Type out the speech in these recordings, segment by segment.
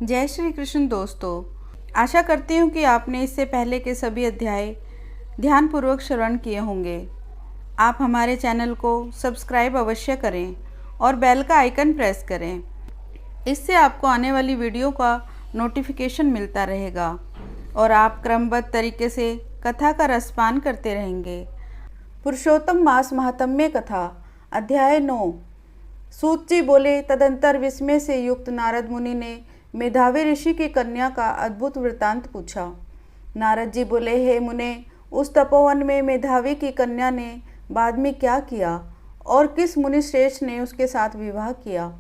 जय श्री कृष्ण दोस्तों। आशा करती हूँ कि आपने इससे पहले के सभी अध्याय ध्यानपूर्वक श्रवण किए होंगे। आप हमारे चैनल को सब्सक्राइब अवश्य करें और बेल का आइकन प्रेस करें। इससे आपको आने वाली वीडियो का नोटिफिकेशन मिलता रहेगा और आप क्रमबद्ध तरीके से कथा का रसपान करते रहेंगे। पुरुषोत्तम मास महात्म्य कथा अध्याय 9। सूत जी बोले, तदंतर विस्मय से युक्त नारद मुनि ने मेधावी ऋषि की कन्या का अद्भुत वृतांत पूछा। नारद जी बोले, हे मुने, उस तपोवन में मेधावी की कन्या ने बाद में क्या किया और किस मुनि श्रेष्ठ ने उसके साथ विवाह किया।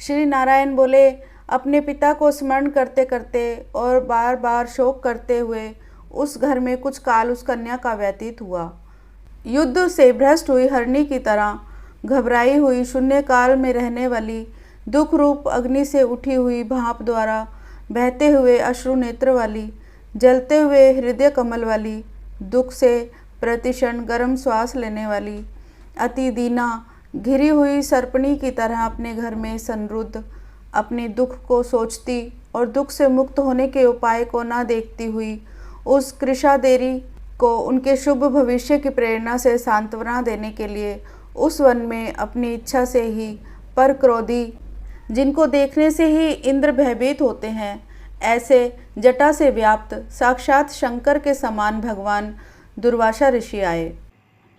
श्री नारायण बोले, अपने पिता को स्मरण करते करते और बार बार शोक करते हुए उस घर में कुछ काल उस कन्या का व्यतीत हुआ। युद्ध से भ्रष्ट हुई हरणी की तरह घबराई हुई शून्य काल में रहने वाली, दुख रूप अग्नि से उठी हुई भाप द्वारा बहते हुए अश्रु नेत्र वाली, जलते हुए हृदय कमल वाली, दुख से प्रतिक्षण गर्म श्वास लेने वाली, अति दीना घिरी हुई सर्पणी की तरह अपने घर में संरुद्ध, अपने दुख को सोचती और दुख से मुक्त होने के उपाय को न देखती हुई उस कृषादेरी को उनके शुभ भविष्य की प्रेरणा से सांत्वना देने के लिए उस वन में अपनी इच्छा से ही पर क्रोधी, जिनको देखने से ही इंद्र भयभीत होते हैं, ऐसे जटा से व्याप्त साक्षात शंकर के समान भगवान दुर्वासा ऋषि आए।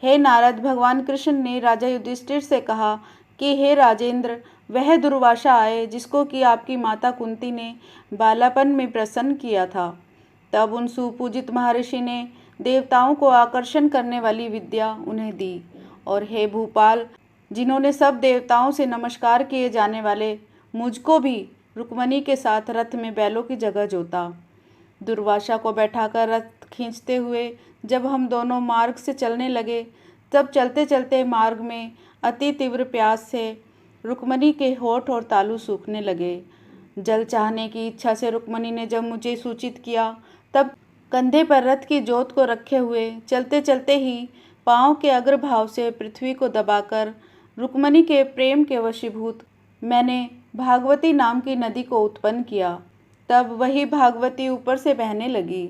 हे नारद, भगवान कृष्ण ने राजा युधिष्ठिर से कहा कि हे राजेंद्र, वह दुर्वासा आए जिसको कि आपकी माता कुंती ने बालापन में प्रसन्न किया था। तब उन सुपूजित महर्षि ने देवताओं को आकर्षण करने वाली विद्या उन्हें दी। और हे भूपाल, जिन्होंने सब देवताओं से नमस्कार किए जाने वाले मुझको भी रुक्मणी के साथ रथ में बैलों की जगह जोता। दुर्वासा को बैठाकर रथ खींचते हुए जब हम दोनों मार्ग से चलने लगे, तब चलते चलते मार्ग में अति तीव्र प्यास से रुक्मणी के होठ और तालू सूखने लगे। जल चाहने की इच्छा से रुक्मणी ने जब मुझे सूचित किया, तब कंधे पर रथ की जोत को रखे हुए चलते चलते ही पाँव के अग्रभाव से पृथ्वी को दबाकर रुक्मणी के प्रेम के वशीभूत मैंने भागवती नाम की नदी को उत्पन्न किया। तब वही भागवती ऊपर से बहने लगी।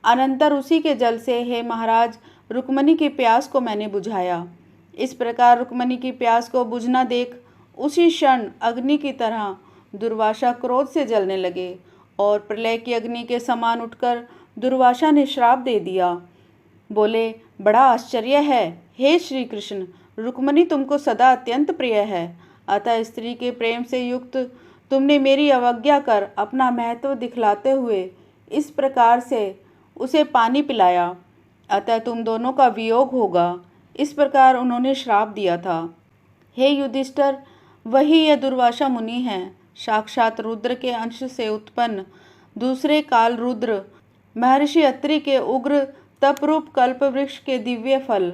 अनंतर उसी के जल से, हे महाराज, रुक्मणी की प्यास को मैंने बुझाया। इस प्रकार रुक्मणी की प्यास को बुझना देख उसी क्षण अग्नि की तरह दुर्वासा क्रोध से जलने लगे और प्रलय की अग्नि के समान उठकर दुर्वासा ने श्राप दे दिया। बोले, बड़ा आश्चर्य है, हे श्री कृष्ण, रुक्मणी तुमको सदा अत्यंत प्रिय है, अतः स्त्री के प्रेम से युक्त तुमने मेरी अवज्ञा कर अपना महत्व दिखलाते हुए इस प्रकार से उसे पानी पिलाया, अतः तुम दोनों का वियोग होगा। इस प्रकार उन्होंने श्राप दिया था। हे युधिष्ठिर, वही यह दुर्वासा मुनि हैं, साक्षात रुद्र के अंश से उत्पन्न दूसरे काल रुद्र, महर्षि अत्रि के उग्र तपरूप कल्प वृक्ष के दिव्य फल,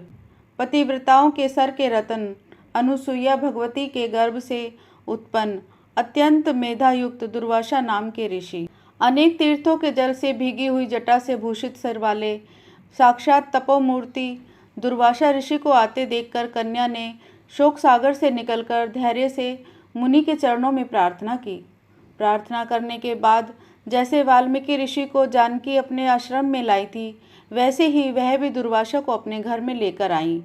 पतिव्रताओं के सर के रतन, अनुसुईया भगवती के गर्भ से उत्पन्न अत्यंत मेधायुक्त दुर्वासा नाम के ऋषि, अनेक तीर्थों के जल से भीगी हुई जटा से भूषित सिर वाले साक्षात तपोमूर्ति दुर्वासा ऋषि को आते देखकर कन्या ने शोक सागर से निकलकर धैर्य से मुनि के चरणों में प्रार्थना की। प्रार्थना करने के बाद जैसे वाल्मीकि ऋषि को जानकी अपने आश्रम में लाई थी, वैसे ही वह भी दुर्वासा को अपने घर में लेकर आई।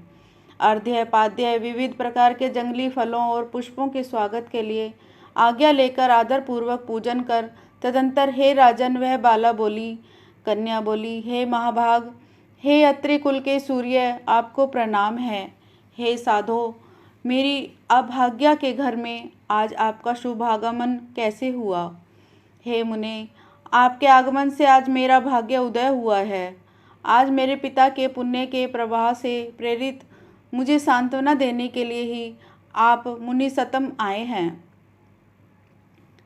अर्घ्य पाद्य विविध प्रकार के जंगली फलों और पुष्पों के स्वागत के लिए आज्ञा लेकर आदर पूर्वक पूजन कर तदंतर, हे राजन, वह बाला बोली। कन्या बोली, हे महाभाग, हे अत्रि कुल के सूर्य, आपको प्रणाम है। हे साधो, मेरी अभाग्या के घर में आज आपका शुभ आगमन कैसे हुआ। हे मुने, आपके आगमन से आज मेरा भाग्य उदय हुआ है। आज मेरे पिता के पुण्य के प्रवाह से प्रेरित मुझे सांत्वना देने के लिए ही आप मुनि सतम आए हैं।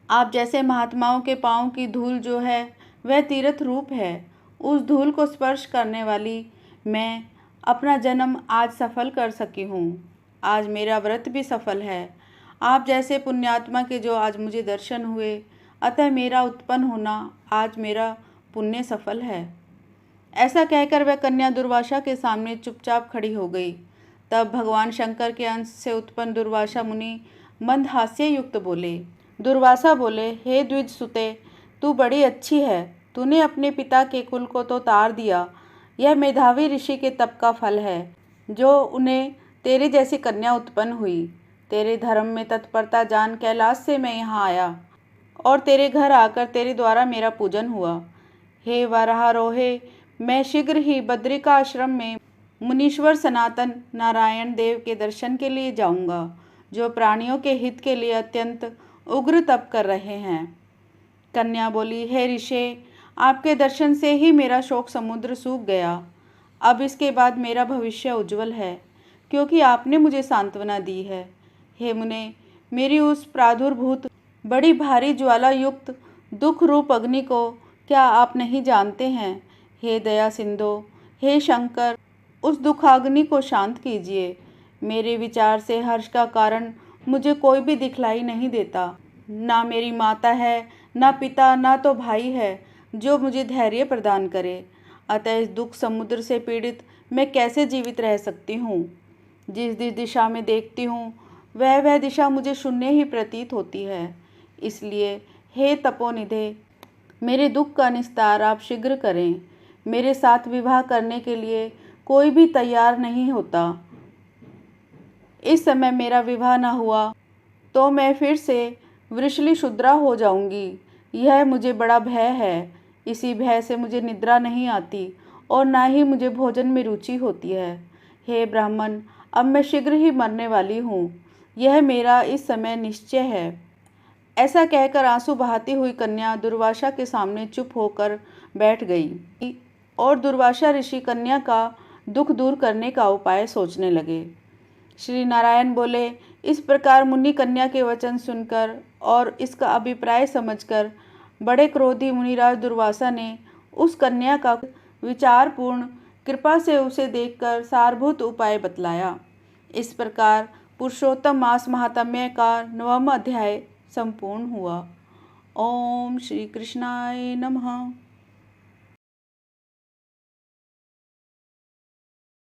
आप जैसे महात्माओं के पाँव की धूल जो है वह तीर्थ रूप है, उस धूल को स्पर्श करने वाली मैं अपना जन्म आज सफल कर सकी हूँ। आज मेरा व्रत भी सफल है। आप जैसे पुण्यात्मा के जो आज मुझे दर्शन हुए, अतः मेरा उत्पन्न होना आज मेरा पुण्य सफल है। ऐसा कहकर वह कन्या दुर्वासा के सामने चुपचाप खड़ी हो गई। तब भगवान शंकर के अंश से उत्पन्न दुर्वासा मुनि मंद हास्य युक्त बोले, दुर्वासा बोले, हे द्विज सुते, तू बड़ी अच्छी है। तूने अपने पिता के कुल को तो तार दिया। यह मेधावी ऋषि के तप का फल है जो उन्हें तेरे जैसी कन्या उत्पन्न हुई। तेरे धर्म में तत्परता जान कैलाश से मैं यहाँ आया और तेरे घर आकर तेरे द्वारा मेरा पूजन हुआ। हे वरारोहे, मैं शीघ्र ही बद्रिका आश्रम में मुनीश्वर सनातन नारायण देव के दर्शन के लिए जाऊंगा, जो प्राणियों के हित के लिए अत्यंत उग्र तप कर रहे हैं। कन्या बोली, हे ऋषि, आपके दर्शन से ही मेरा शोक समुद्र सूख गया। अब इसके बाद मेरा भविष्य उज्जवल है, क्योंकि आपने मुझे सांत्वना दी है। हे मुने, मेरी उस प्रादुर्भूत बड़ी भारी ज्वाला युक्त दुख रूप अग्नि को क्या आप नहीं जानते हैं? हे दया सिंधु, हे शंकर, उस दुखाग्नि को शांत कीजिए। मेरे विचार से हर्ष का कारण मुझे कोई भी दिखलाई नहीं देता। ना मेरी माता है, ना पिता, ना तो भाई है जो मुझे धैर्य प्रदान करे। अतः इस दुख समुद्र से पीड़ित मैं कैसे जीवित रह सकती हूँ? जिस जिस दिशा में देखती हूँ वह दिशा मुझे शून्य ही प्रतीत होती है। इसलिए हे तपोनिधे, मेरे दुख का निस्तार आप शीघ्र करें। मेरे साथ विवाह करने के लिए कोई भी तैयार नहीं होता। इस समय मेरा विवाह न हुआ तो मैं फिर से वृषली शूद्रा हो जाऊंगी। यह मुझे बड़ा भय है। इसी भय से मुझे निद्रा नहीं आती और ना ही मुझे भोजन में रुचि होती है। हे ब्राह्मण, अब मैं शीघ्र ही मरने वाली हूँ। यह मेरा इस समय निश्चय है। ऐसा कहकर आंसू बहाती हुई कन्या दुर्वासा के सामने चुप होकर बैठ गई और दुर्वासा ऋषि कन्या का दुख दूर करने का उपाय सोचने लगे। श्री नारायण बोले, इस प्रकार मुनि कन्या के वचन सुनकर और इसका अभिप्राय समझकर बड़े क्रोधी मुनिराज दुर्वासा ने उस कन्या का विचारपूर्ण कृपा से उसे देखकर सारभूत उपाय बतलाया। इस प्रकार पुरुषोत्तम मास महात्म्य का 9वां अध्याय संपूर्ण हुआ। ओम श्री कृष्णाय नमः।